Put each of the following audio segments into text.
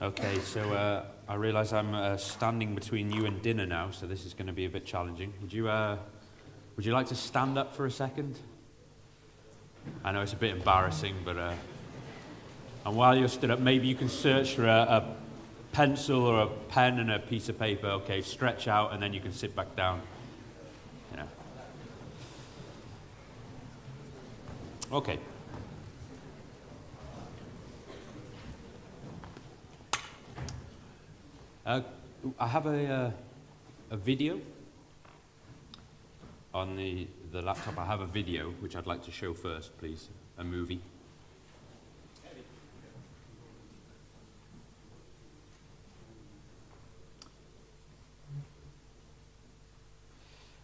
Okay, so I realise I'm standing between you and dinner now, so this is going to be a bit challenging. Would you like to stand up for a second? I know it's a bit embarrassing, but and while you're stood up, maybe you can search for a pencil or a pen and a piece of paper. Okay, stretch out, and then you can sit back down. Yeah. Okay. I have a video on the laptop. I have a video which I'd like to show first, please. A movie.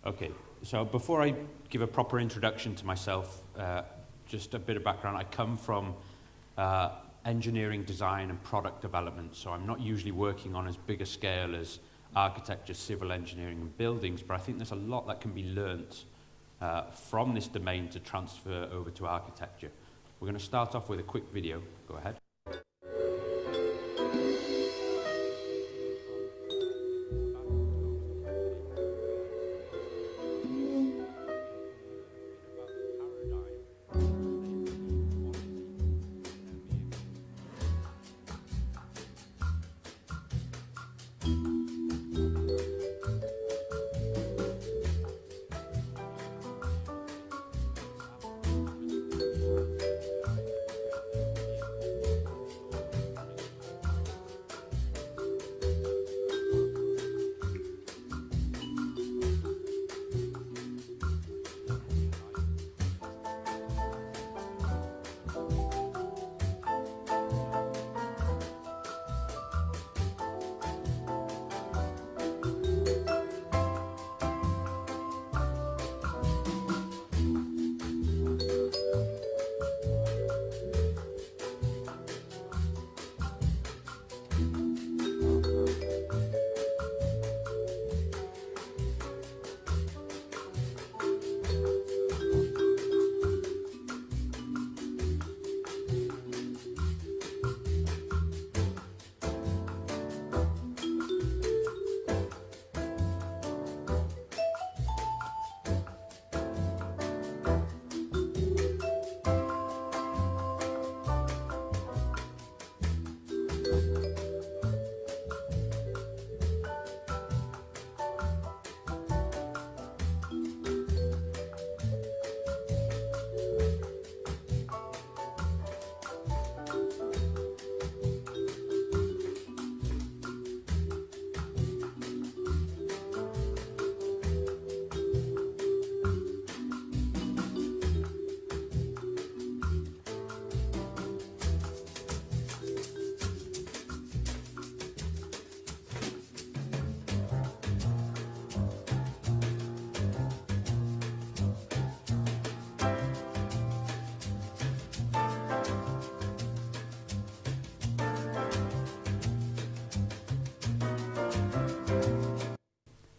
Okay, so before I give a proper introduction to myself, just a bit of background. I come from engineering, design, and product development, so I'm not usually working on as big a scale as architecture, civil engineering, and buildings, but I think there's a lot that can be learnt from this domain to transfer over to architecture. We're going to start off with a quick video. Go ahead.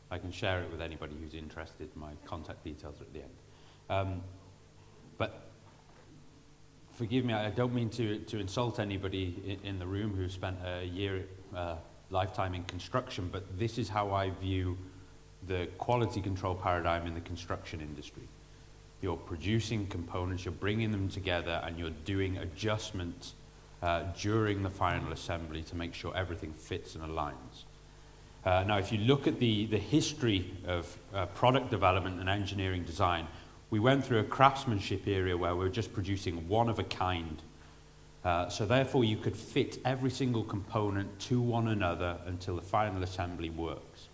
I can share it with anybody who's interested. My contact details are at the end. But forgive me, I don't mean to insult anybody in the room who spent a year, lifetime in construction, but this is how I view the quality control paradigm in the construction industry. You're producing components, you're bringing them together, and you're doing adjustments during the final assembly to make sure everything fits and aligns. Now, if you look at the history of product development and engineering design, we went through a craftsmanship area where we were just producing one of a kind. So therefore, you could fit every single component to one another until the final assembly works.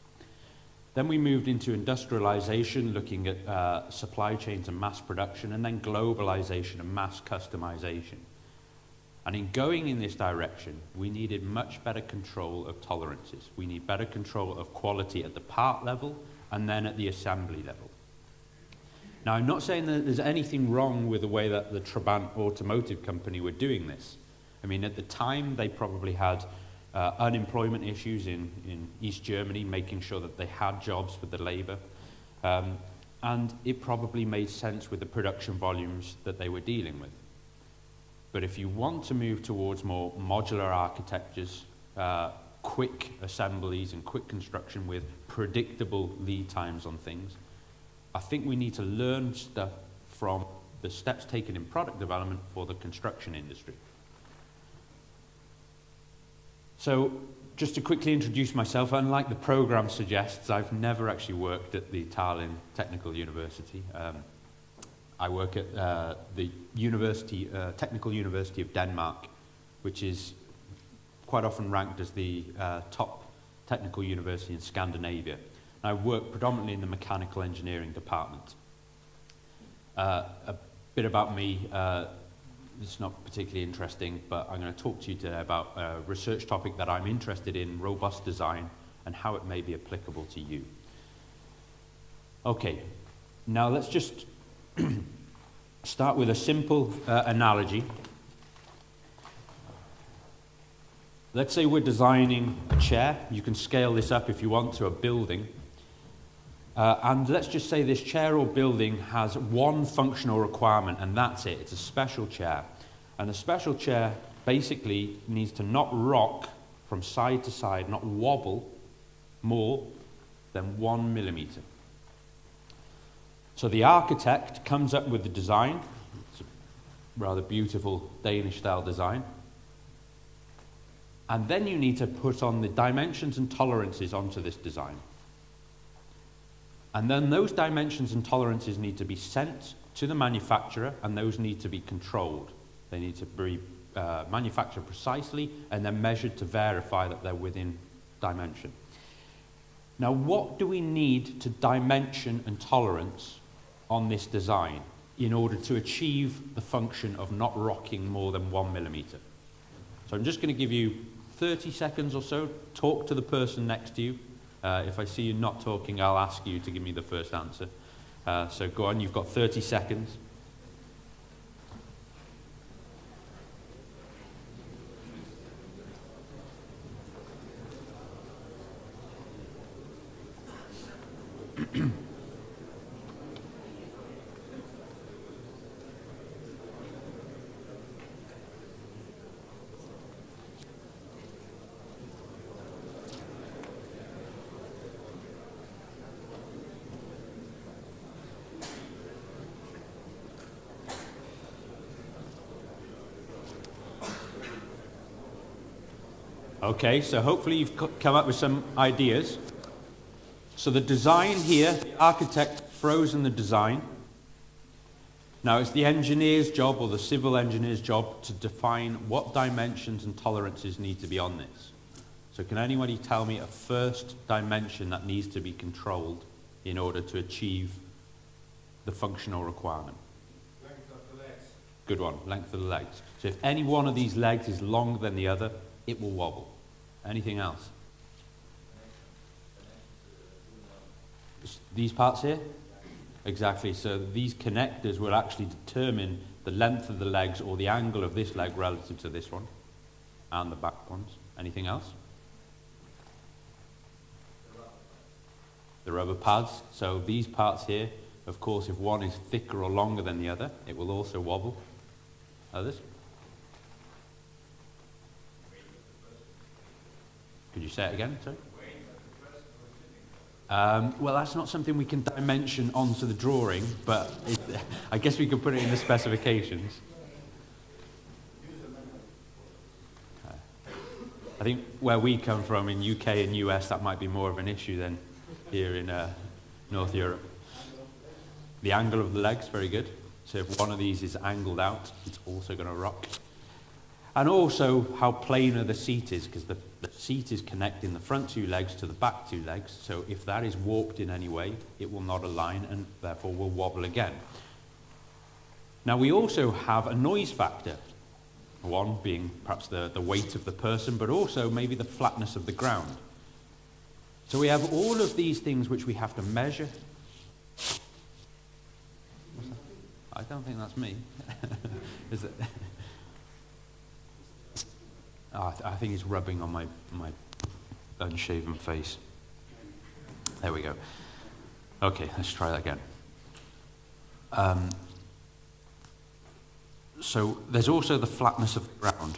Then we moved into industrialization, looking at supply chains and mass production, and then globalization and mass customization. And in going in this direction, we needed much better control of tolerances. We need better control of quality at the part level and then at the assembly level. Now, I'm not saying that there's anything wrong with the way that the Trabant Automotive Company were doing this. I mean, at the time, they probably had unemployment issues in East Germany, making sure that they had jobs with the labor. And it probably made sense with the production volumes that they were dealing with. But if you want to move towards more modular architectures, quick assemblies and quick construction with predictable lead times on things. I think we need to learn stuff from the steps taken in product development for the construction industry. So, just to quickly introduce myself, unlike the program suggests, I've never actually worked at the Tallinn Technical University. I work at the Technical University of Denmark, which is quite often ranked as the top technical university in Scandinavia. And I work predominantly in the mechanical engineering department. A bit about me. It's not particularly interesting, but I'm going to talk to you today about a research topic that I'm interested in, robust design, and how it may be applicable to you. Okay, now let's just start with a simple analogy. Let's say we're designing a chair. You can scale this up if you want to a building. And let's just say this chair or building has one functional requirement, and that's it. It's a special chair. And the special chair basically needs to not rock from side to side, not wobble more than 1 millimeter. So the architect comes up with the design. It's a rather beautiful Danish-style design. And then you need to put on the dimensions and tolerances onto this design. And then those dimensions and tolerances need to be sent to the manufacturer, and those need to be controlled. They need to be manufactured precisely and then measured to verify that they're within dimension. Now, what do we need to dimension and tolerance on this design in order to achieve the function of not rocking more than 1 millimeter? So I'm just going to give you 30 seconds or so. Talk to the person next to you. If I see you not talking, I'll ask you to give me the first answer. So go on, you've got 30 seconds. Okay, so hopefully you've come up with some ideas. So the design here, the architect frozen the design. Now it's the engineer's job or the civil engineer's job to define what dimensions and tolerances need to be on this. So can anybody tell me a first dimension that needs to be controlled in order to achieve the functional requirement? Length of the legs. Good one, length of the legs. So if any one of these legs is longer than the other, it will wobble. Anything else? These parts here? Exactly. So these connectors will actually determine the length of the legs or the angle of this leg relative to this one and the back ones. Anything else? The rubber pads. So these parts here, of course, if one is thicker or longer than the other, it will also wobble. Others? Could you say it again, sorry? Well, that's not something we can dimension onto the drawing, but I guess we could put it in the specifications. I think where we come from in UK and US, that might be more of an issue than here in North Europe. The angle of the legs, very good. So if one of these is angled out, it's also going to rock. And also how planar the seat is, because the seat is connecting the front two legs to the back two legs. So if that is warped in any way, it will not align and therefore will wobble again. Now we also have a noise factor. One being perhaps the weight of the person, but also maybe the flatness of the ground. So we have all of these things which we have to measure. I don't think that's me. Is it? Oh, I think it's rubbing on my unshaven face. There we go. Okay, let's try that again. So there's also the flatness of the ground.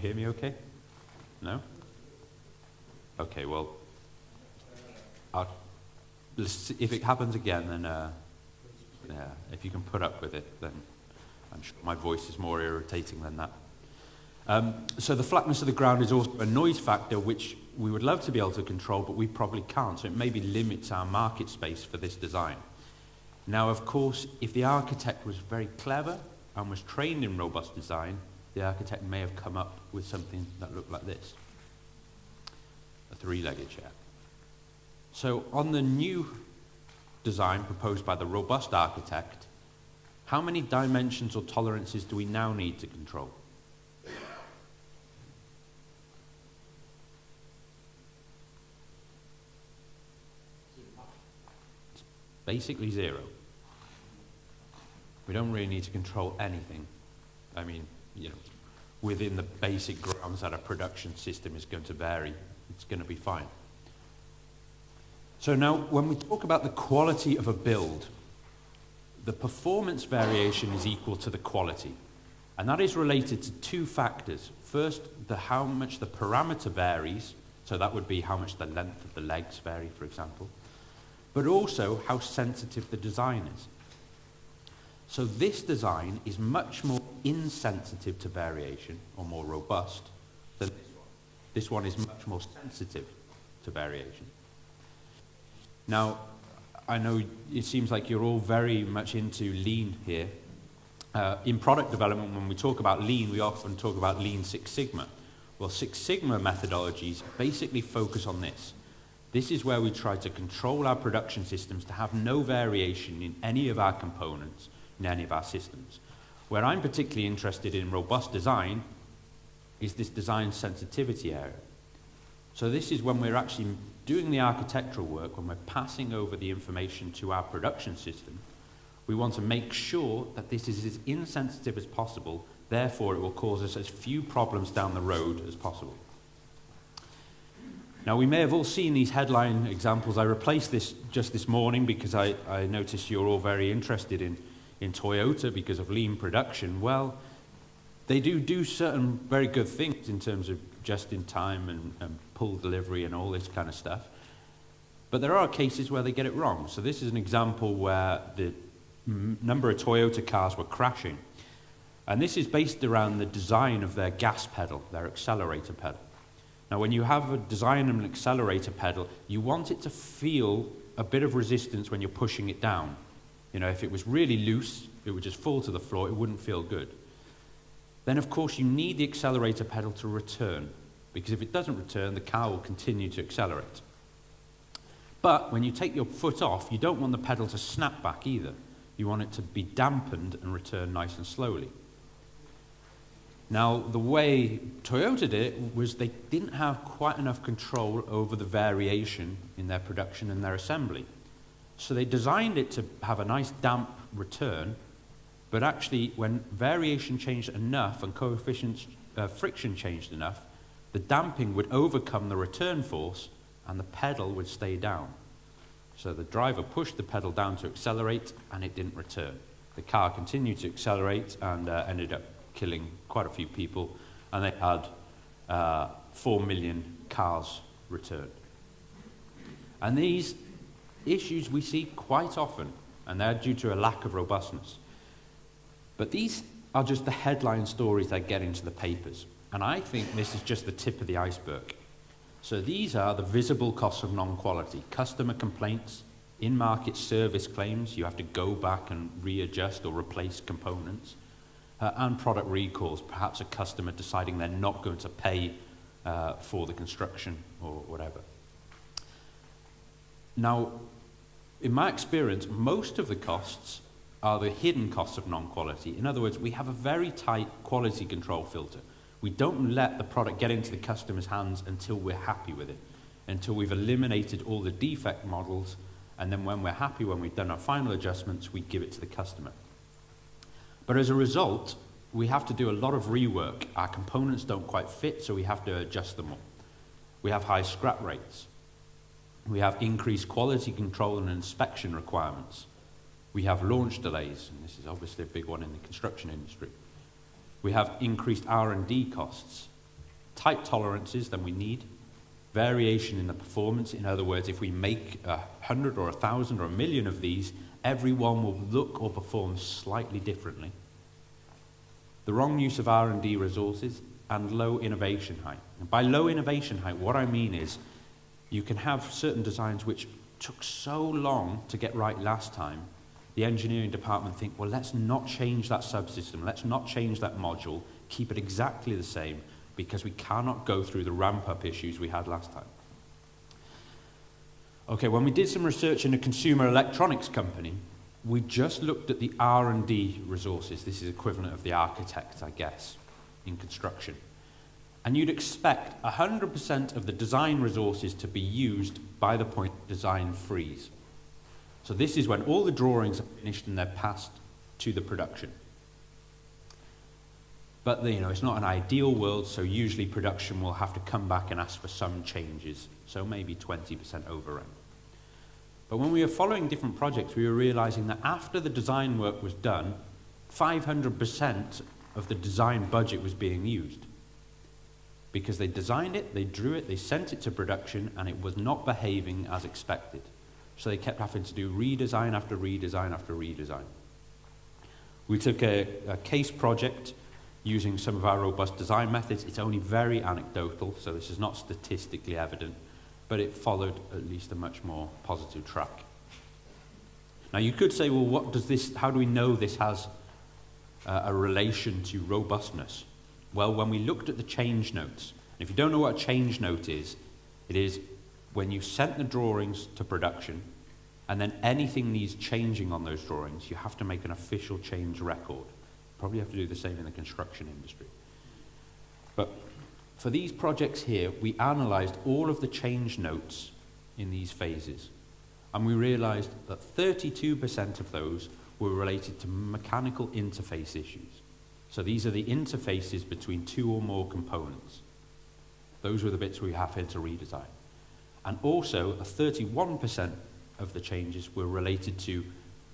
hear me okay? No? Okay, well, if it happens again, then yeah, if you can put up with it, then I'm sure my voice is more irritating than that. So the flatness of the ground is also a noise factor which we would love to be able to control, but we probably can't, so it maybe limits our market space for this design. Now, of course, if the architect was very clever and was trained in robust design, the architect may have come up with something that looked like this, a three-legged chair. So on the new design proposed by the robust architect, how many dimensions or tolerances do we now need to control? It's basically zero. We don't really need to control anything. I mean, you know, within the basic grounds that a production system is going to vary, it's going to be fine. So now, when we talk about the quality of a build, the performance variation is equal to the quality. And that is related to two factors. First, how much the parameter varies, so that would be how much the length of the legs vary, for example, but also how sensitive the design is. So this design is much more insensitive to variation, or more robust, than this one. This one is much more sensitive to variation. Now, I know it seems like you're all very much into lean here. In product development, when we talk about lean, we often talk about Lean Six Sigma. Well, Six Sigma methodologies basically focus on this. This is where we try to control our production systems to have no variation in any of our components, in any of our systems. Where I'm particularly interested in robust design is this design sensitivity area. So this is when we're actually doing the architectural work, when we're passing over the information to our production system. We want to make sure that this is as insensitive as possible, therefore it will cause us as few problems down the road as possible. Now, we may have all seen these headline examples. I replaced this just this morning because I noticed you're all very interested in Toyota because of lean production. Well, they do certain very good things in terms of just-in-time and pull delivery and all this kind of stuff. But there are cases where they get it wrong. So this is an example where the number of Toyota cars were crashing. And this is based around the design of their gas pedal, their accelerator pedal. Now, when you have a design of an accelerator pedal, you want it to feel a bit of resistance when you're pushing it down. You know, if it was really loose, it would just fall to the floor, it wouldn't feel good. Then, of course, you need the accelerator pedal to return, because if it doesn't return, the car will continue to accelerate. But when you take your foot off, you don't want the pedal to snap back either. You want it to be dampened and return nice and slowly. Now, the way Toyota did it was they didn't have quite enough control over the variation in their production and their assembly. So they designed it to have a nice damp return, but actually when variation changed enough and coefficient friction changed enough, the damping would overcome the return force and the pedal would stay down. So the driver pushed the pedal down to accelerate and it didn't return. The car continued to accelerate and ended up killing quite a few people, and they had 4 million cars returned. And these issues we see quite often, and they're due to a lack of robustness. But these are just the headline stories that get into the papers, and I think this is just the tip of the iceberg. So these are the visible costs of non-quality: customer complaints, in-market service claims, you have to go back and readjust or replace components, and product recalls, perhaps a customer deciding they're not going to pay for the construction or whatever. Now, in my experience, most of the costs are the hidden costs of non-quality. In other words, we have a very tight quality control filter. We don't let the product get into the customer's hands until we're happy with it, until we've eliminated all the defect models, and then when we're happy, when we've done our final adjustments, we give it to the customer. But as a result, we have to do a lot of rework. Our components don't quite fit, so we have to adjust them all. We have high scrap rates. We have increased quality control and inspection requirements. We have launch delays, and this is obviously a big one in the construction industry. We have increased R&D costs. tight tolerances than we need, variation in the performance. In other words, if we make 100 or 1,000 or 1,000,000 of these, every one will look or perform slightly differently. The wrong use of R&D resources and low innovation height. And by low innovation height, what I mean is you can have certain designs which took so long to get right last time, the engineering department think, well, let's not change that subsystem, let's not change that module, keep it exactly the same, because we cannot go through the ramp-up issues we had last time. Okay, when we did some research in a consumer electronics company, we just looked at the R&D resources. This is equivalent of the architect, I guess, in construction. And you'd expect 100% of the design resources to be used by the point design freeze. So this is when all the drawings are finished and they're passed to the production. But it's not an ideal world, so usually production will have to come back and ask for some changes, so maybe 20% overrun. But when we were following different projects, we were realizing that after the design work was done, 500% of the design budget was being used. Because they designed it, they drew it, they sent it to production, and it was not behaving as expected. So they kept having to do redesign after redesign after redesign. We took a case project using some of our robust design methods. It's only very anecdotal, so this is not statistically evident, but it followed at least a much more positive track. Now you could say, well, how do we know this has a relation to robustness? Well, when we looked at the change notes, and if you don't know what a change note is, it is when you sent the drawings to production, and then anything needs changing on those drawings, you have to make an official change record. Probably have to do the same in the construction industry. But for these projects here, we analyzed all of the change notes in these phases, and we realized that 32% of those were related to mechanical interface issues. So these are the interfaces between two or more components. Those were the bits we have had to redesign. And also, 31% of the changes were related to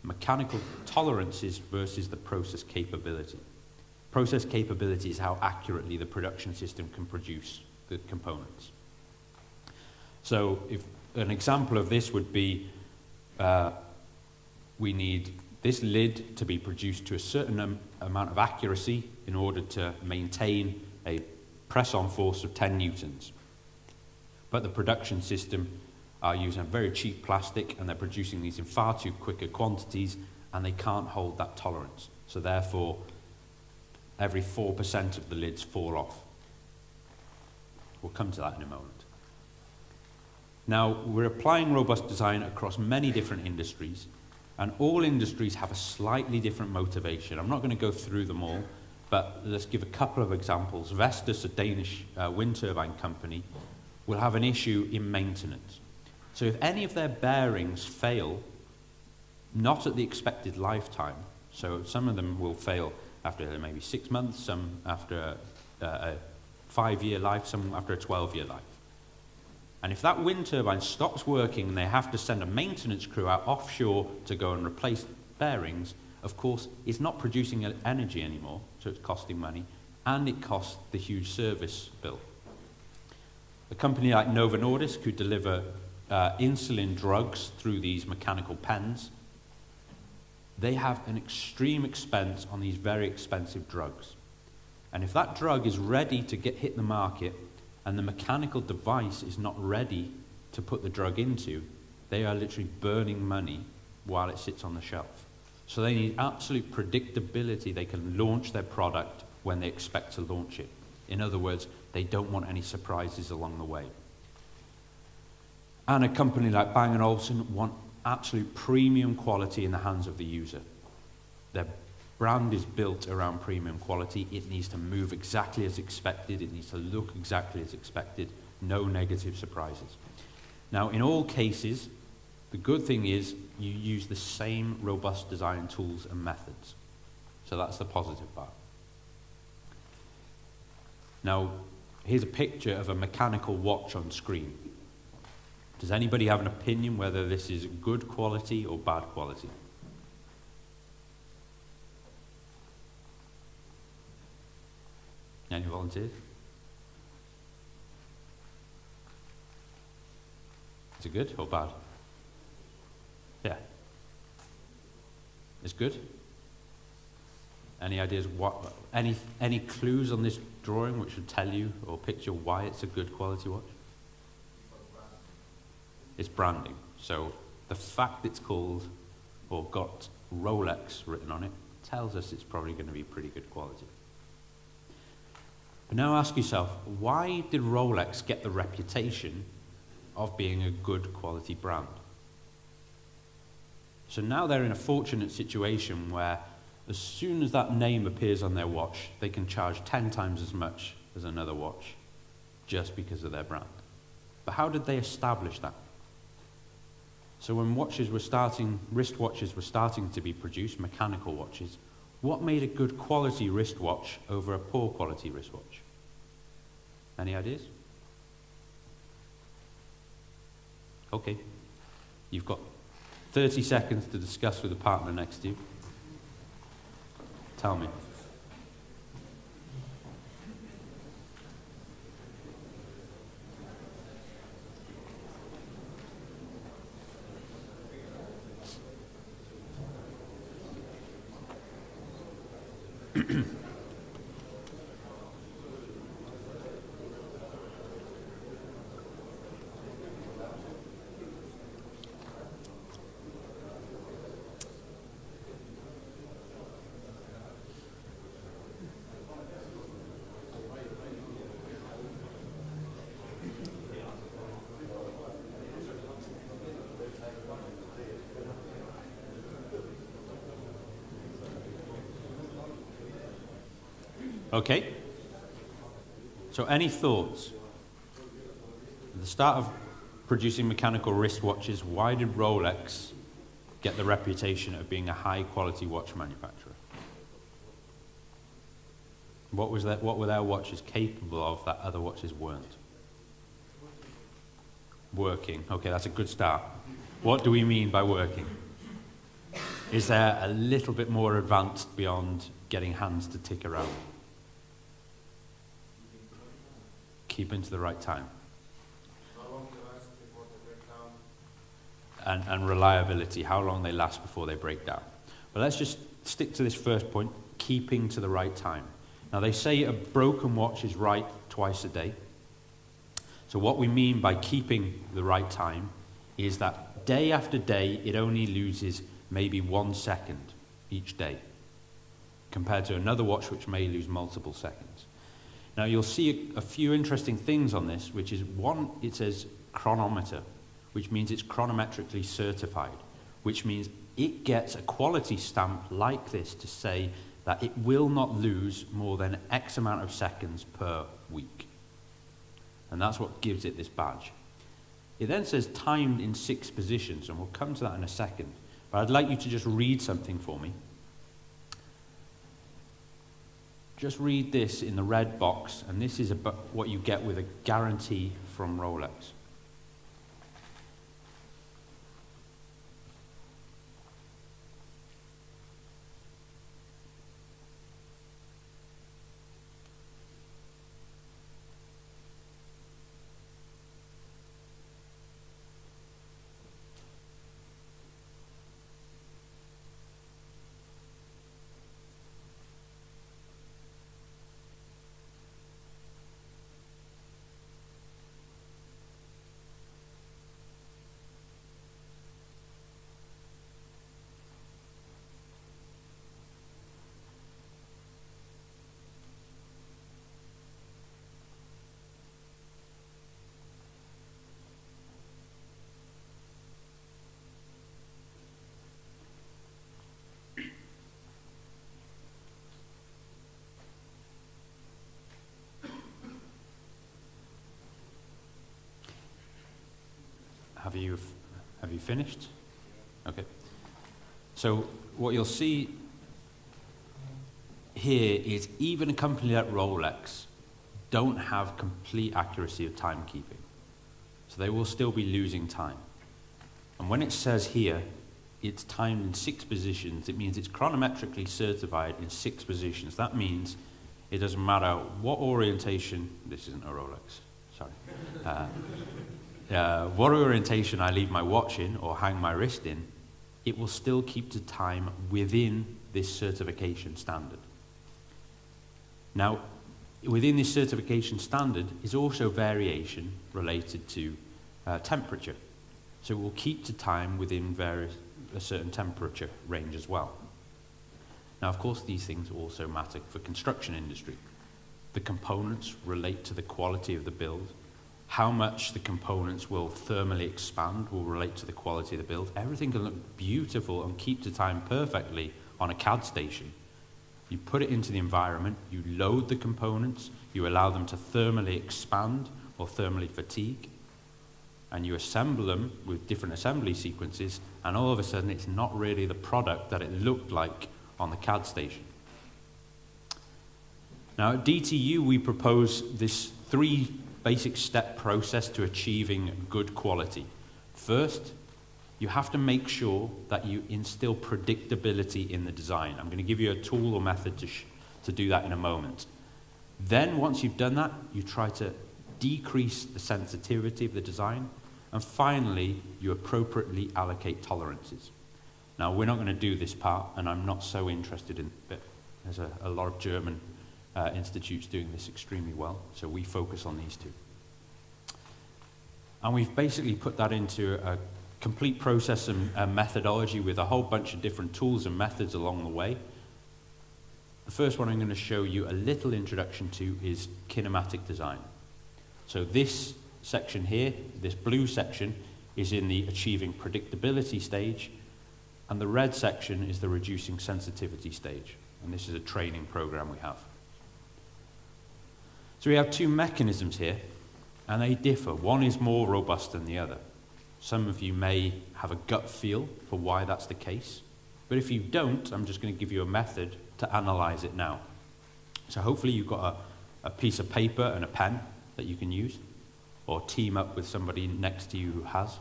mechanical tolerances versus the process capability. Process capability is how accurately the production system can produce the components. So if an example of this would be, we need this lid to be produced to a certain amount of accuracy in order to maintain a press-on force of 10 newtons. But the production system are using very cheap plastic, and they're producing these in far too quicker quantities, and they can't hold that tolerance. So therefore, every 4% of the lids fall off. We'll come to that in a moment. Now, we're applying robust design across many different industries, and all industries have a slightly different motivation. I'm not going to go through them all, but let's give a couple of examples. Vestas, a Danish wind turbine company, will have an issue in maintenance. So if any of their bearings fail, not at the expected lifetime, so some of them will fail after maybe 6 months, some after a 5-year life, some after a 12-year life. And if that wind turbine stops working and they have to send a maintenance crew out offshore to go and replace bearings, of course, it's not producing energy anymore, so it's costing money, and it costs the huge service bill. A company like Novo Nordisk, who deliver insulin drugs through these mechanical pens, they have an extreme expense on these very expensive drugs. And if that drug is ready to hit the market, and the mechanical device is not ready to put the drug into, they are literally burning money while it sits on the shelf. So they need absolute predictability. They can launch their product when they expect to launch it. In other words, they don't want any surprises along the way. And a company like Bang & Olufsen want absolute premium quality in the hands of the user. Their brand is built around premium quality. It needs to move exactly as expected. It needs to look exactly as expected. No negative surprises. Now, in all cases, the good thing is you use the same robust design tools and methods. So that's the positive part. Now, here's a picture of a mechanical watch on screen. Does anybody have an opinion whether this is good quality or bad quality? Any volunteers? Is it good or bad? Yeah. It's good? Any ideas any clues on this drawing which would tell you or picture why it's a good quality watch? It's branding. So the fact it's called or got Rolex written on it tells us it's probably going to be pretty good quality. But now ask yourself, why did Rolex get the reputation of being a good quality brand? So now they're in a fortunate situation where as soon as that name appears on their watch, they can charge 10 times as much as another watch just because of their brand. But how did they establish that? So when wristwatches were starting to be produced, mechanical watches, what made a good quality wristwatch over a poor quality wristwatch? Any ideas? Okay. You've got 30 seconds to discuss with the partner next to you. Tell me. Okay. So any thoughts? At the start of producing mechanical wristwatches, why did Rolex get the reputation of being a high-quality watch manufacturer? What were their watches capable of that other watches weren't? Working. Okay, that's a good start. What do we mean by working? Is there a little bit more advanced beyond getting hands to tick around? Keeping to the right time. How long they last before they break down? And reliability, how long they last before they break down. But let's just stick to this first point, keeping to the right time. Now they say a broken watch is right twice a day. So what we mean by keeping the right time is that day after day it only loses maybe 1 second each day, compared to another watch which may lose multiple seconds. Now you'll see a few interesting things on this, which is one, it says chronometer, which means it's chronometrically certified, which means it gets a quality stamp like this to say that it will not lose more than X amount of seconds per week. And that's what gives it this badge. It then says timed in 6 positions, and we'll come to that in a second. But I'd like you to just read something for me. Just read this in the red box, and this is what you get with a guarantee from Rolex. Have you finished? Okay. So what you'll see here is even a company like Rolex don't have complete accuracy of timekeeping. So they will still be losing time. And when it says here, it's timed in 6 positions, it means it's chronometrically certified in 6 positions. That means it doesn't matter what orientation, this isn't a Rolex, sorry. what orientation I leave my watch in or hang my wrist in, it will still keep the time within this certification standard. Now, within this certification standard is also variation related to temperature. So it will keep the time within a certain temperature range as well. Now, of course, these things also matter for construction industry. The components relate to the quality of the build. How much the components will thermally expand will relate to the quality of the build. Everything can look beautiful and keep the time perfectly on a CAD station. You put it into the environment, you load the components, you allow them to thermally expand or thermally fatigue, and you assemble them with different assembly sequences, and all of a sudden it's not really the product that it looked like on the CAD station. Now at DTU we propose this 3 basic step process to achieving good quality. First, you have to make sure that you instill predictability in the design. I'm going to give you a tool or method to do that in a moment. Then once you've done that, you try to decrease the sensitivity of the design, and finally you appropriately allocate tolerances. Now we're not going to do this part, and I'm not so interested in it. There's a lot of German institutes doing this extremely well, so we focus on these 2. And we've basically put that into a complete process and methodology with a whole bunch of different tools and methods along the way. The first one I'm going to show you a little introduction to is kinematic design. So this section here, this blue section, is in the achieving predictability stage, and the red section is the reducing sensitivity stage. And this is a training program we have. So we have 2 mechanisms here, and they differ. One is more robust than the other. Some of you may have a gut feel for why that's the case, but if you don't, I'm just going to give you a method to analyze it now. So hopefully you've got a piece of paper and a pen that you can use, or team up with somebody next to you who has.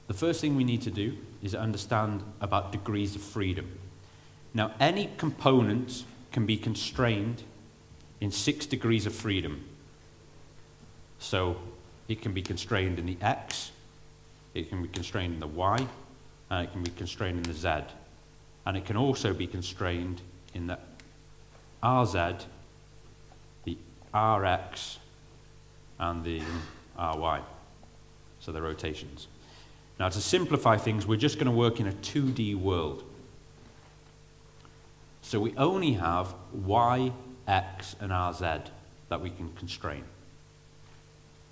The first thing we need to do is understand about degrees of freedom. Now, any component can be constrained in 6 degrees of freedom. So it can be constrained in the X, it can be constrained in the Y, and it can be constrained in the Z. And it can also be constrained in the RZ, the RX, and the RY. So the rotations. Now to simplify things, we're just going to work in a 2D world. So we only have Y, X, and RZ that we can constrain.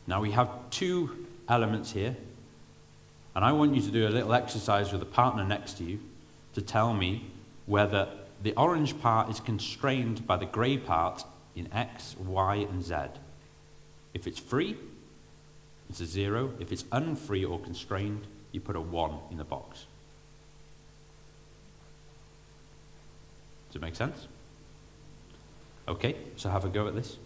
Now we have 2 elements here, and I want you to do a little exercise with a partner next to you to tell me whether the orange part is constrained by the grey part in X, Y, and Z. If it's free, it's a 0. If it's unfree or constrained, you put a 1 in the box. Does it make sense? Okay, so have a go at this.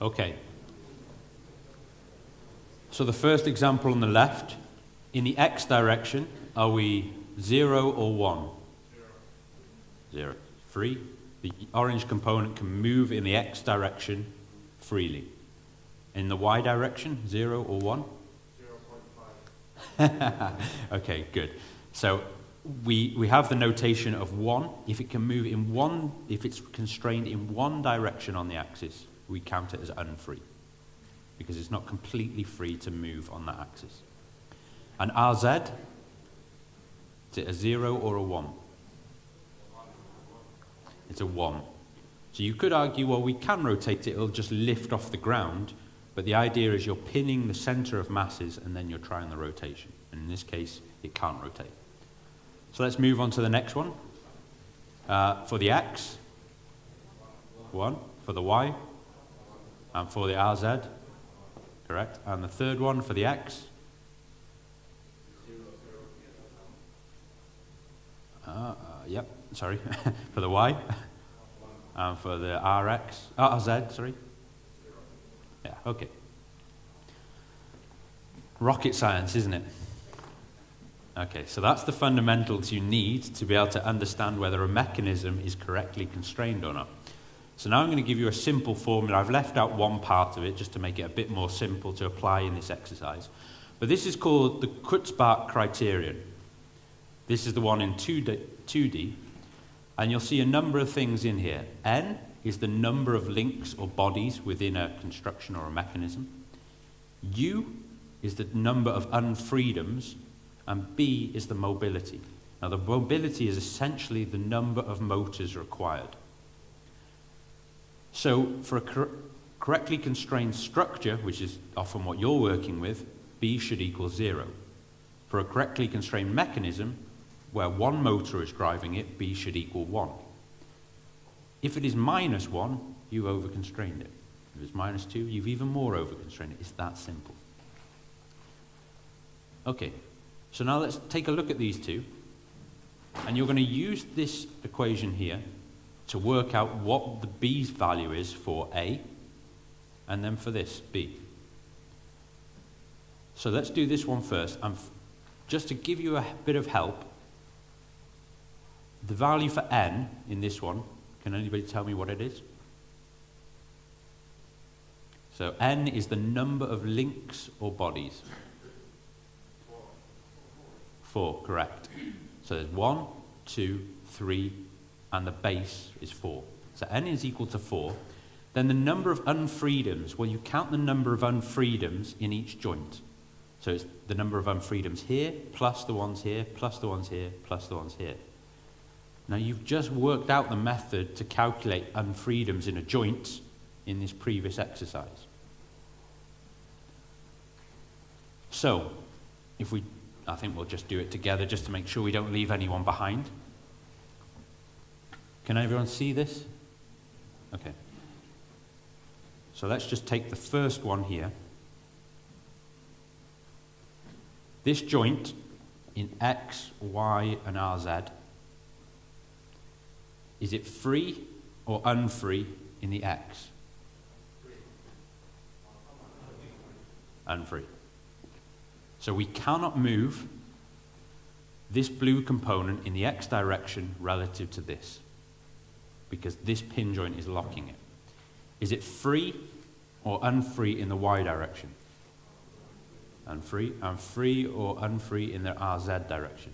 Okay. So the first example on the left, in the X direction, are we 0 or 1? 0. Free. The orange component can move in the X direction freely. In the Y direction, 0 or 1? 0.5. Okay, good. So we have the notation of 1. If it can move in one, if it's constrained in one direction on the axis, we count it as unfree, because it's not completely free to move on that axis. And RZ, is it a 0 or a 1? It's a 1. So you could argue, well, we can rotate it, it'll just lift off the ground, but the idea is you're pinning the center of masses and then you're trying the rotation. And in this case, it can't rotate. So let's move on to the next one. For the X, 1. For the Y, and for the RZ, correct. And the third one for the X, yep, sorry, for the Y, and for the RZ, sorry. Yeah, okay. Rocket science, isn't it? Okay, so that's the fundamentals you need to be able to understand whether a mechanism is correctly constrained or not. So now I'm going to give you a simple formula. I've left out one part of it just to make it a bit more simple to apply in this exercise. But this is called the Kutzbach criterion. This is the one in 2D. And you'll see a number of things in here. N is the number of links or bodies within a construction or a mechanism. U is the number of unfreedoms. And B is the mobility. Now, the mobility is essentially the number of motors required. So, for a correctly constrained structure, which is often what you're working with, B should equal 0. For a correctly constrained mechanism, where one motor is driving it, B should equal 1. If it is -1, you've overconstrained it. If it's -2, you've even more overconstrained it. It's that simple. Okay, so now let's take a look at these two. And you're going to use this equation here to work out what the B's value is for A, and then for this, B. So let's do this one first. And just to give you a bit of help, the value for N in this one, can anybody tell me what it is? So N is the number of links or bodies. 4, correct. So there's 1, 2, 3, and the base is 4. So N is equal to 4. Then the number of unfreedoms, well, you count the number of unfreedoms in each joint. So it's the number of unfreedoms here, plus the ones here, plus the ones here, plus the ones here. Now you've just worked out the method to calculate unfreedoms in a joint in this previous exercise. So, I think we'll just do it together just to make sure we don't leave anyone behind. Can everyone see this? Okay. So let's just take the first one here. This joint in X, Y, and RZ, is it free or unfree in the X? Unfree. So we cannot move this blue component in the X direction relative to this, because this pin joint is locking it. Is it free or unfree in the Y direction? Unfree. And free or unfree in the RZ direction?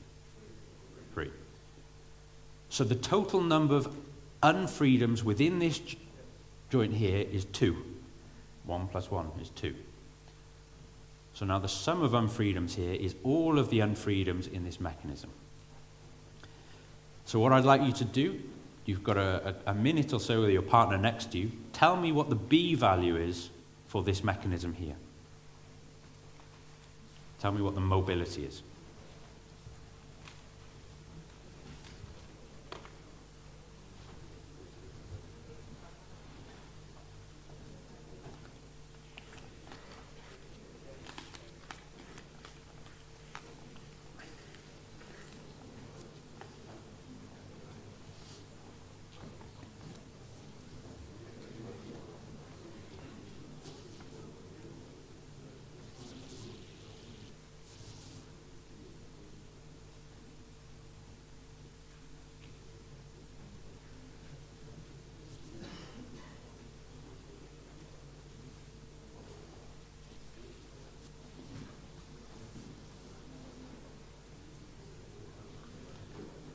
Free. So the total number of unfreedoms within this joint here is 2. 1 plus 1 is 2. So now the sum of unfreedoms here is all of the unfreedoms in this mechanism. So what I'd like you to do, you've got a minute or so with your partner next to you. Tell me what the B value is for this mechanism here. Tell me what the mobility is.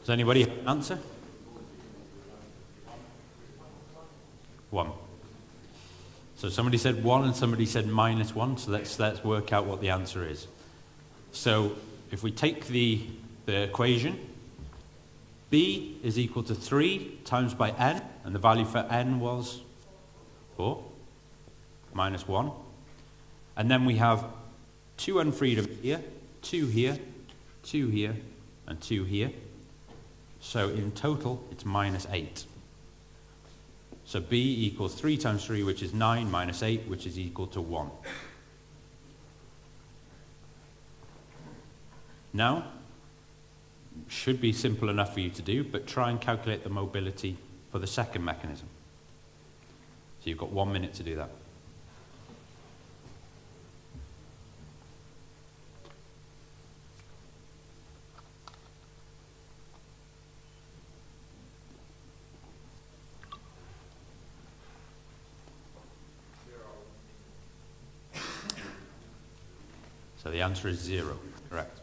Does anybody have an answer? 1. So somebody said 1 and somebody said -1, so let's work out what the answer is. So if we take the equation, b is equal to 3 times by n, and the value for n was 4, -1. And then we have 2 unfreedom here, 2 here, 2 here, and 2 here. So in total, it's -8. So b equals 3 times 3, which is 9, minus 8, which is equal to 1. Now, should be simple enough for you to do, but try and calculate the mobility for the second mechanism. So you've got 1 minute to do that. So the answer is 0, correct.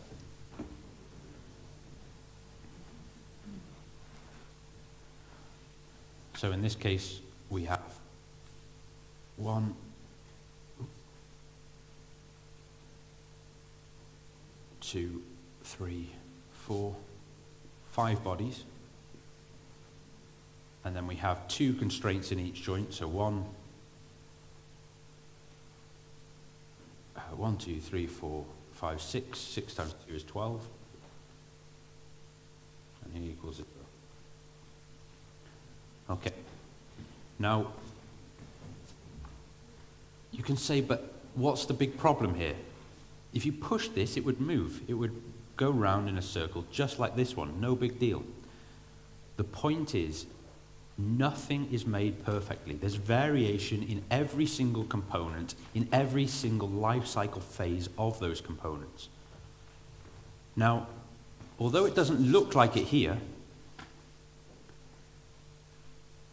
So in this case, we have 1, 2, 3, 4, 5 bodies. And then we have 2 constraints in each joint, so 1, 2, 3, 4, 5, 6. 6 times 2 is 12. And here equals 0. Okay. Now, you can say, but what's the big problem here? If you push this, it would move. It would go round in a circle, just like this one. No big deal. The point is, nothing is made perfectly. There's variation in every single component, in every single life cycle phase of those components. Now, although it doesn't look like it here,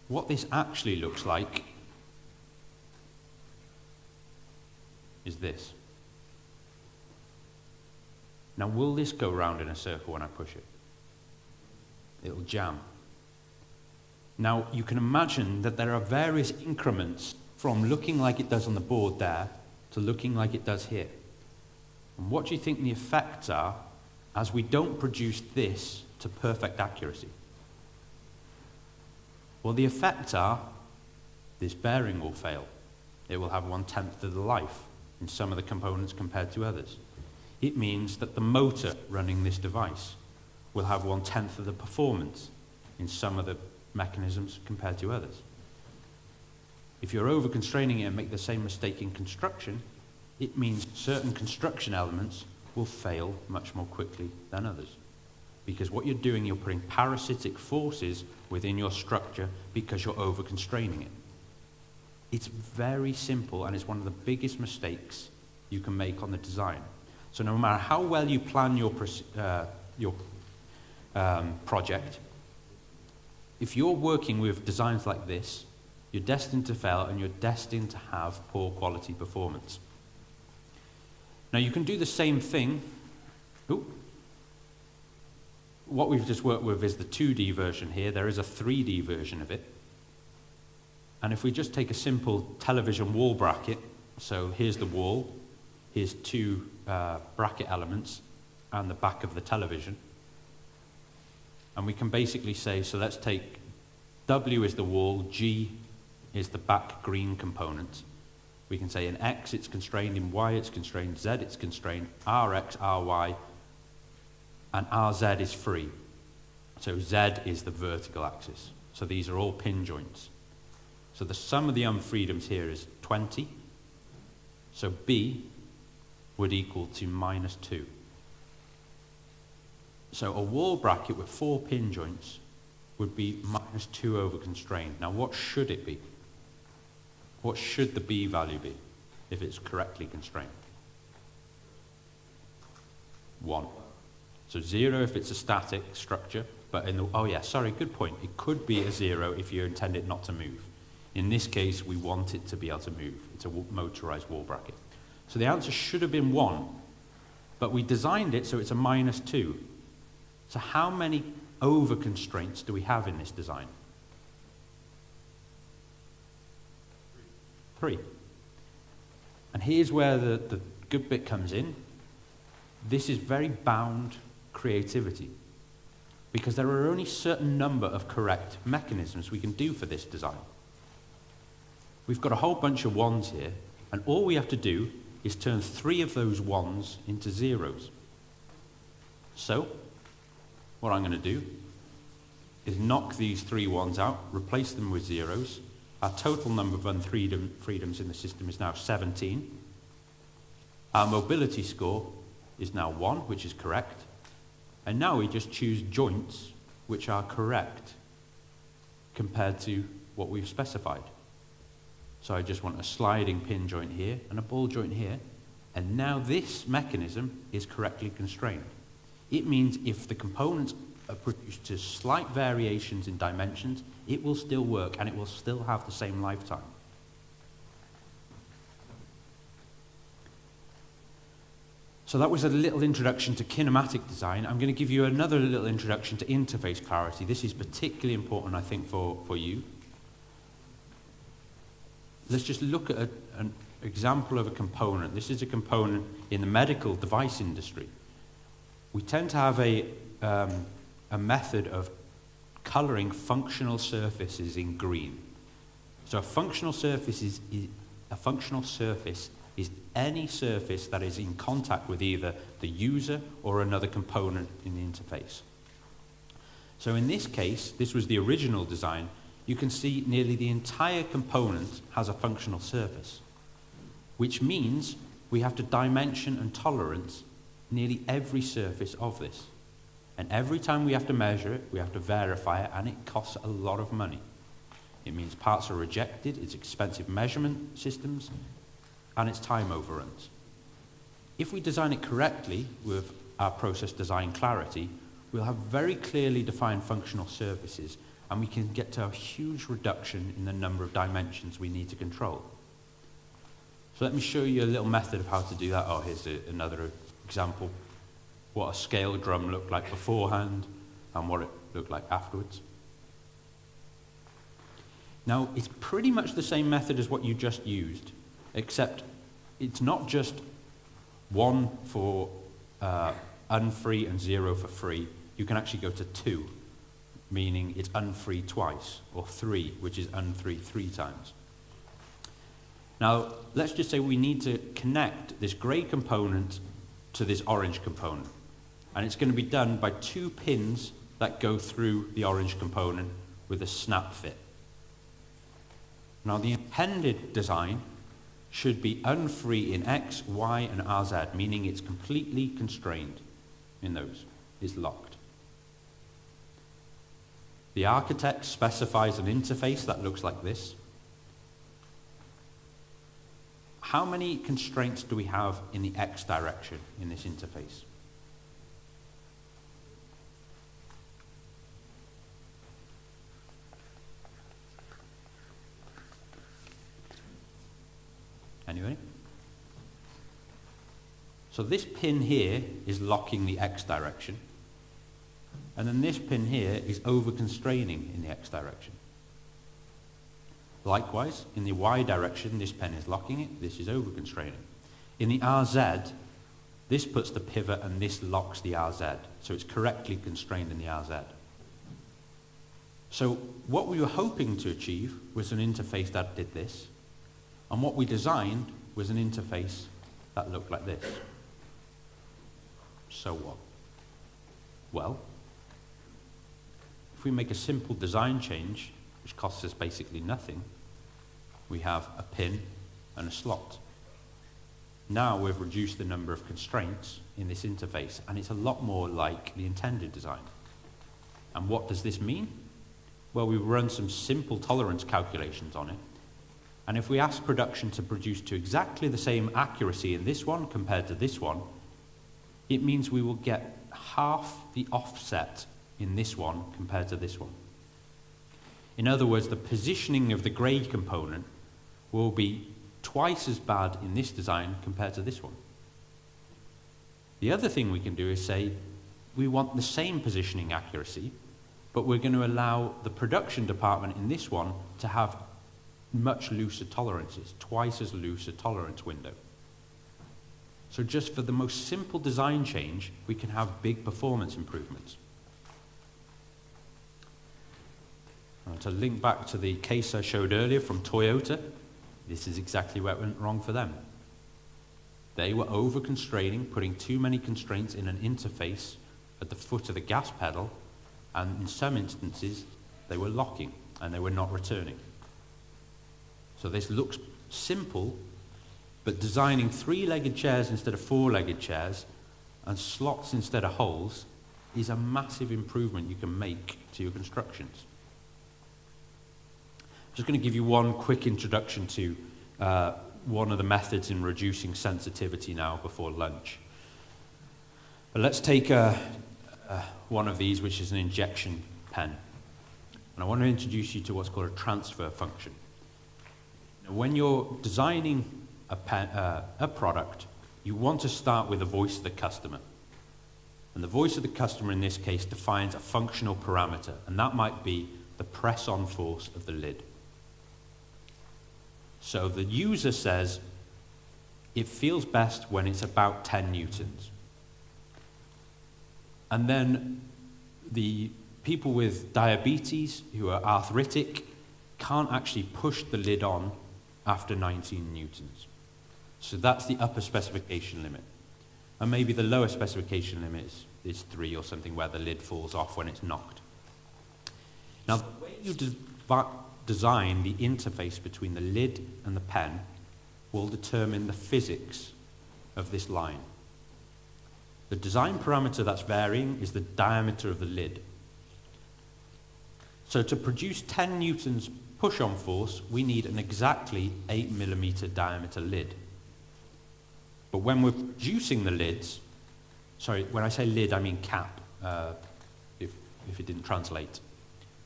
what this actually looks like is this. Now, will this go round in a circle when I push it? It'll jam. Now, you can imagine that there are various increments from looking like it does on the board there to looking like it does here. And what do you think the effects are as we don't produce this to perfect accuracy? Well, the effects are this bearing will fail. It will have 1/10 of the life in some of the components compared to others. It means that the motor running this device will have 1/10 of the performance in some of the mechanisms compared to others. If you're over-constraining it and make the same mistake in construction, it means certain construction elements will fail much more quickly than others. Because what you're doing, you're putting parasitic forces within your structure because you're over-constraining it. It's very simple, and it's one of the biggest mistakes you can make on the design. So no matter how well you plan your project, if you're working with designs like this, you're destined to fail and you're destined to have poor quality performance. Now you can do the same thing. What we've just worked with is the 2D version here. There is a 3D version of it. And if we just take a simple television wall bracket, so here's the wall, here's 2 bracket elements, and the back of the television. And we can basically say, so let's take W is the wall, G is the back green component. We can say in X it's constrained, in Y it's constrained, Z it's constrained, RX, RY, and RZ is free. So Z is the vertical axis. So these are all pin joints. So the sum of the unfreedoms here is 20. So B would equal to -2. So a wall bracket with 4 pin joints would be -2 over constrained. Now what should it be? What should the B value be if it's correctly constrained? 1. So 0 if it's a static structure, but in the, oh yeah, sorry, good point. It could be a 0 if you intend it not to move. In this case, we want it to be able to move. It's a motorized wall bracket. So the answer should have been 1, but we designed it so it's a -2. So how many over constraints do we have in this design? 3. And here's where the good bit comes in. This is very bound creativity, because there are only a certain number of correct mechanisms we can do for this design. We've got a whole bunch of ones here, and all we have to do is turn 3 of those ones into zeros. So, what I'm going to do is knock these 3 ones out, replace them with zeros. Our total number of unfreedoms in the system is now 17. Our mobility score is now 1, which is correct. And now we just choose joints which are correct compared to what we've specified. So I just want a sliding pin joint here and a ball joint here. And now this mechanism is correctly constrained. It means if the components are produced to slight variations in dimensions, it will still work and it will still have the same lifetime. So that was a little introduction to kinematic design. I'm going to give you another little introduction to interface clarity. This is particularly important, I think, for you. Let's just look at an example of a component. This is a component in the medical device industry. We tend to have a method of coloring functional surfaces in green. So a functional surface is any surface that is in contact with either the user or another component in the interface. So in this case, this was the original design. You can see nearly the entire component has a functional surface, which means we have to dimension and tolerance nearly every surface of this. And every time we have to measure it, we have to verify it, and it costs a lot of money. It means parts are rejected, it's expensive measurement systems, and it's time overruns. If we design it correctly with our process design clarity, we'll have very clearly defined functional surfaces, and we can get to a huge reduction in the number of dimensions we need to control. So let me show you a little method of how to do that. Oh, here's another example. What a scale drum looked like beforehand and what it looked like afterwards. Now, it's pretty much the same method as what you just used, except it's not just 1 for unfree and 0 for free. You can actually go to 2, meaning it's unfree twice, or 3, which is unfree 3 times. Now, let's just say we need to connect this grey component to this orange component. And it's going to be done by 2 pins that go through the orange component with a snap fit. Now, the intended design should be unfree in X, Y, and RZ, meaning it's completely constrained in those. It's locked. The architect specifies an interface that looks like this. How many constraints do we have in the X direction in this interface? Anybody? So this pin here is locking the X direction. And then this pin here is over-constraining in the X direction. Likewise, in the Y direction, this pin is locking it, this is over-constraining. In the RZ, this puts the pivot and this locks the RZ. So it's correctly constrained in the RZ. So what we were hoping to achieve was an interface that did this. And what we designed was an interface that looked like this. So what? Well, if we make a simple design change, which costs us basically nothing, we have a pin and a slot. Now we've reduced the number of constraints in this interface, and it's a lot more like the intended design. And what does this mean? Well, we run some simple tolerance calculations on it. And if we ask production to produce to exactly the same accuracy in this one compared to this one, it means we will get half the offset in this one compared to this one. In other words, the positioning of the grey component will be twice as bad in this design compared to this one. The other thing we can do is say, we want the same positioning accuracy, but we're going to allow the production department in this one to have much looser tolerances, twice as loose a tolerance window. So just for the most simple design change, we can have big performance improvements. To link back to the case I showed earlier from Toyota, this is exactly where it went wrong for them. They were over-constraining, putting too many constraints in an interface at the foot of the gas pedal, and in some instances, they were locking, and they were not returning. So this looks simple, but designing three-legged chairs instead of four-legged chairs, and slots instead of holes, is a massive improvement you can make to your constructions. I'm just going to give you one quick introduction to one of the methods in reducing sensitivity now before lunch. But let's take one of these, which is an injection pen. And I want to introduce you to what's called a transfer function. Now, when you're designing a product, you want to start with the voice of the customer. And the voice of the customer in this case defines a functional parameter, and that might be the press-on force of the lid. So the user says, it feels best when it's about 10 newtons. And then the people with diabetes who are arthritic can't actually push the lid on after 19 newtons. So that's the upper specification limit. And maybe the lower specification limit is 3 or something, where the lid falls off when it's knocked. Now, the way you design the interface between the lid and the pen will determine the physics of this line. The design parameter that's varying is the diameter of the lid. So to produce 10 newtons push-on force, we need an exactly 8 millimeter diameter lid. But when we're producing the lids, sorry, when I say lid, I mean cap, if it didn't translate.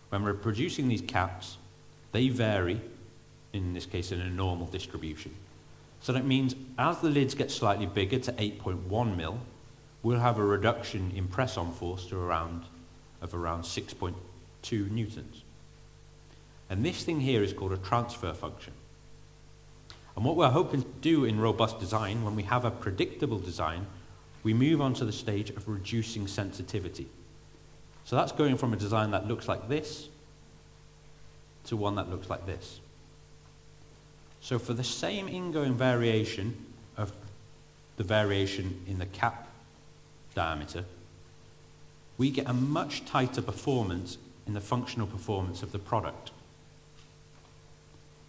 When we're producing these caps, they vary, in this case, in a normal distribution. So that means as the lids get slightly bigger to 8.1 mil, we'll have a reduction in press-on force to around 6.2 newtons. And this thing here is called a transfer function. And what we're hoping to do in robust design, when we have a predictable design, we move on to the stage of reducing sensitivity. So that's going from a design that looks like this to one that looks like this. So for the same ingoing variation of the variation in the cap diameter, we get a much tighter performance in the functional performance of the product.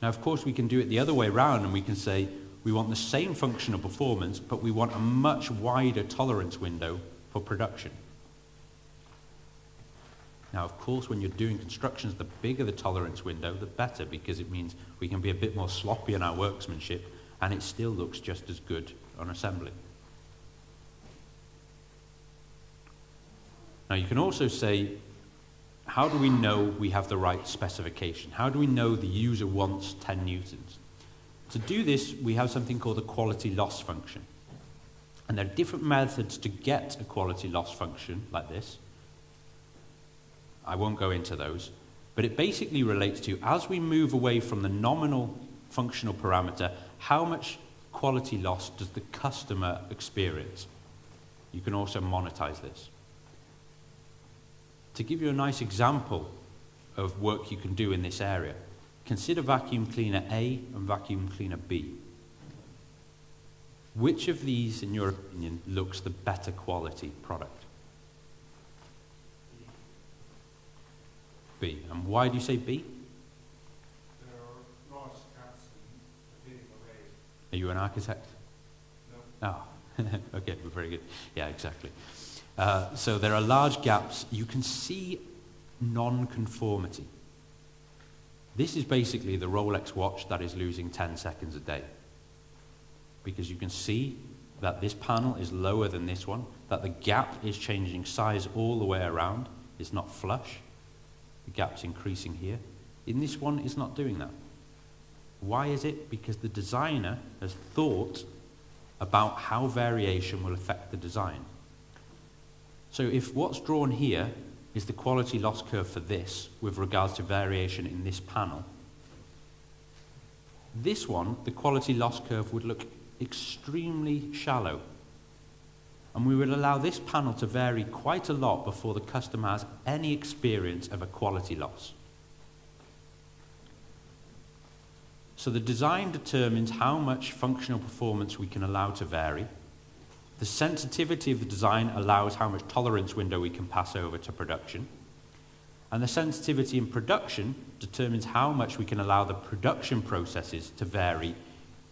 Now, of course, we can do it the other way around, and we can say we want the same functional performance, but we want a much wider tolerance window for production. Now, of course, when you're doing constructions, the bigger the tolerance window, the better, because it means we can be a bit more sloppy in our workmanship, and it still looks just as good on assembly. Now, you can also say, how do we know we have the right specification? How do we know the user wants 10 newtons? To do this, we have something called a quality loss function. And there are different methods to get a quality loss function like this. I won't go into those, but it basically relates to, as we move away from the nominal functional parameter, how much quality loss does the customer experience? You can also monetize this. To give you a nice example of work you can do in this area, consider vacuum cleaner A and vacuum cleaner B. Which of these, in your opinion, looks the better quality product? B. And why do you say B? There are large gaps in the feeding of A. Are you an architect? No. Oh, okay, very good. Yeah, exactly. So there are large gaps. You can see non-conformity. This is basically the Rolex watch that is losing 10 seconds a day. Because you can see that this panel is lower than this one, that the gap is changing size all the way around. It's not flush. The gap's increasing here. In this one, it's not doing that. Why is it? Because the designer has thought about how variation will affect the design. So if what's drawn here is the quality loss curve for this with regards to variation in this panel, this one, the quality loss curve would look extremely shallow. And we would allow this panel to vary quite a lot before the customer has any experience of a quality loss. So the design determines how much functional performance we can allow to vary. The sensitivity of the design allows how much tolerance window we can pass over to production. And the sensitivity in production determines how much we can allow the production processes to vary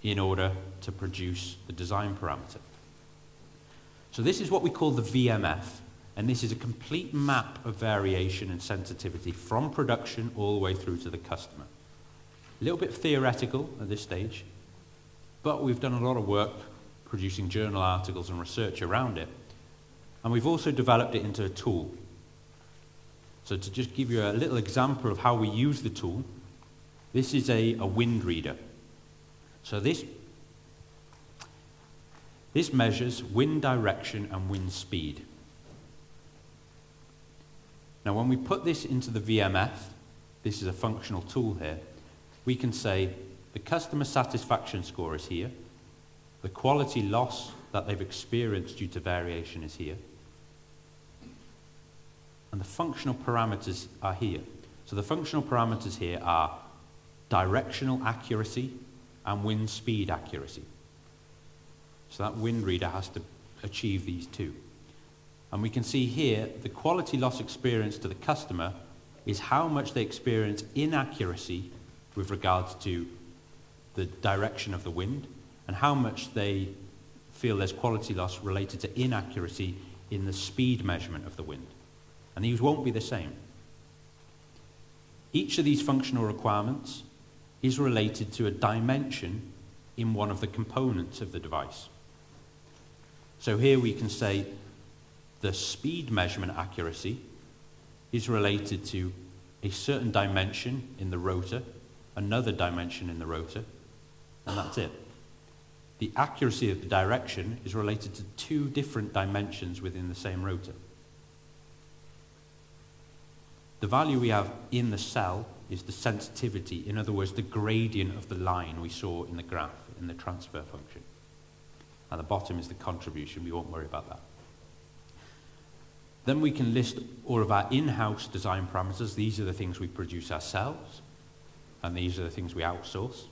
in order to produce the design parameter. So this is what we call the VMF, and this is a complete map of variation and sensitivity from production all the way through to the customer. A little bit theoretical at this stage, but we've done a lot of work producing journal articles and research around it, and we've also developed it into a tool. So to just give you a little example of how we use the tool, this is a wind reader. So this measures wind direction and wind speed. Now when we put this into the VMF, this is a functional tool here, we can say the customer satisfaction score is here, the quality loss that they've experienced due to variation is here, and the functional parameters are here. So the functional parameters here are directional accuracy and wind speed accuracy. So that wind reader has to achieve these two. And we can see here the quality loss experience to the customer is how much they experience inaccuracy with regards to the direction of the wind, and how much they feel there's quality loss related to inaccuracy in the speed measurement of the wind. And these won't be the same. Each of these functional requirements is related to a dimension in one of the components of the device. So here we can say the speed measurement accuracy is related to a certain dimension in the rotor, another dimension in the rotor, and that's it. The accuracy of the direction is related to two different dimensions within the same rotor. The value we have in the cell is the sensitivity, in other words, the gradient of the line we saw in the graph, in the transfer function. At the bottom is the contribution, we won't worry about that. Then we can list all of our in-house design parameters. These are the things we produce ourselves, and these are the things we outsource.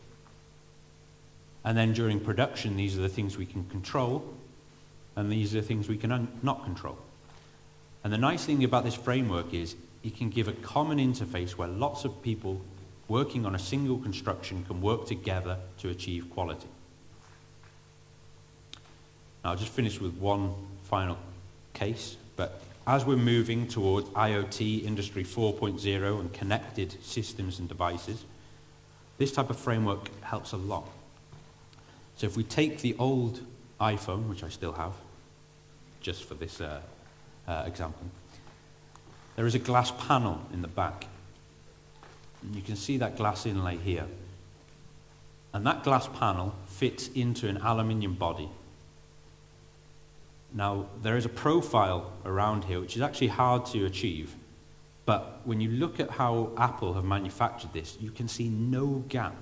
And then during production, these are the things we can control, and these are the things we can not control. And the nice thing about this framework is it can give a common interface where lots of people working on a single construction can work together to achieve quality. Now, I'll just finish with one final case, but as we're moving towards IoT, Industry 4.0, and connected systems and devices, this type of framework helps a lot. So if we take the old iPhone, which I still have, just for this example, there is a glass panel in the back. And you can see that glass inlay here. And that glass panel fits into an aluminium body. Now, there is a profile around here which is actually hard to achieve, but when you look at how Apple have manufactured this, you can see no gap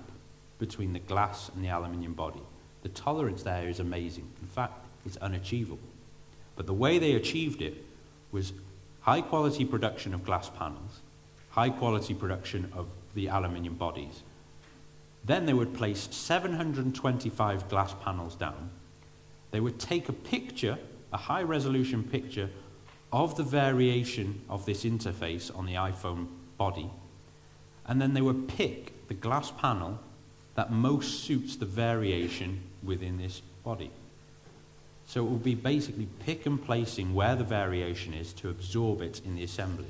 between the glass and the aluminium body. The tolerance there is amazing. In fact, it's unachievable. But the way they achieved it was high-quality production of glass panels, high-quality production of the aluminium bodies. Then they would place 725 glass panels down. They would take a picture, a high-resolution picture, of the variation of this interface on the iPhone body, and then they would pick the glass panel that most suits the variation within this body. So it will be basically pick and placing where the variation is to absorb it in the assembly.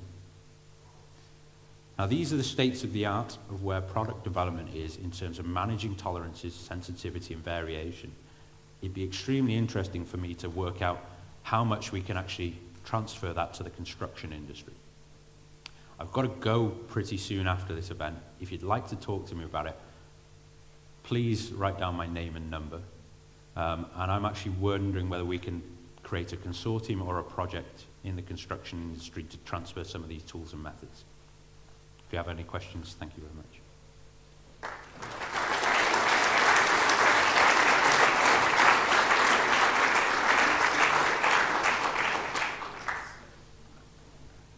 Now, these are the states of the art of where product development is in terms of managing tolerances, sensitivity, and variation. It'd be extremely interesting for me to work out how much we can actually transfer that to the construction industry. I've got to go pretty soon after this event. If you'd like to talk to me about it, please write down my name and number. And I'm actually wondering whether we can create a consortium or a project in the construction industry to transfer some of these tools and methods. If you have any questions, thank you very much.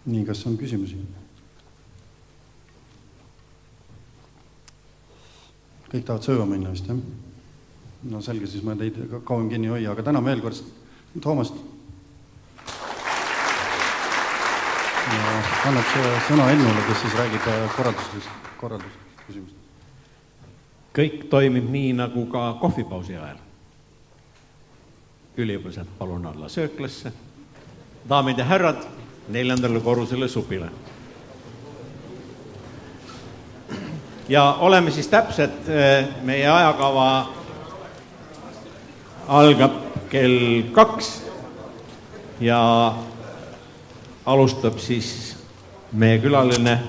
Nii, kas on küsimusi? Kõik tahavad sööma minna vist, jah? No selge, siis ma teid kauem kinni hoia, aga täna veel kord Toomast. Ja annaks sõna Ennule, kes siis räägib korraldusküsimust. Kõik toimib nii, nagu ka kohvipausi ajal. Üliõpilased palun alla sööklasse. Daamid ja härrad, 4. korrusele supile. Ja oleme siis täpselt, meie ajakava algab kell 2 ja alustab siis meie külaline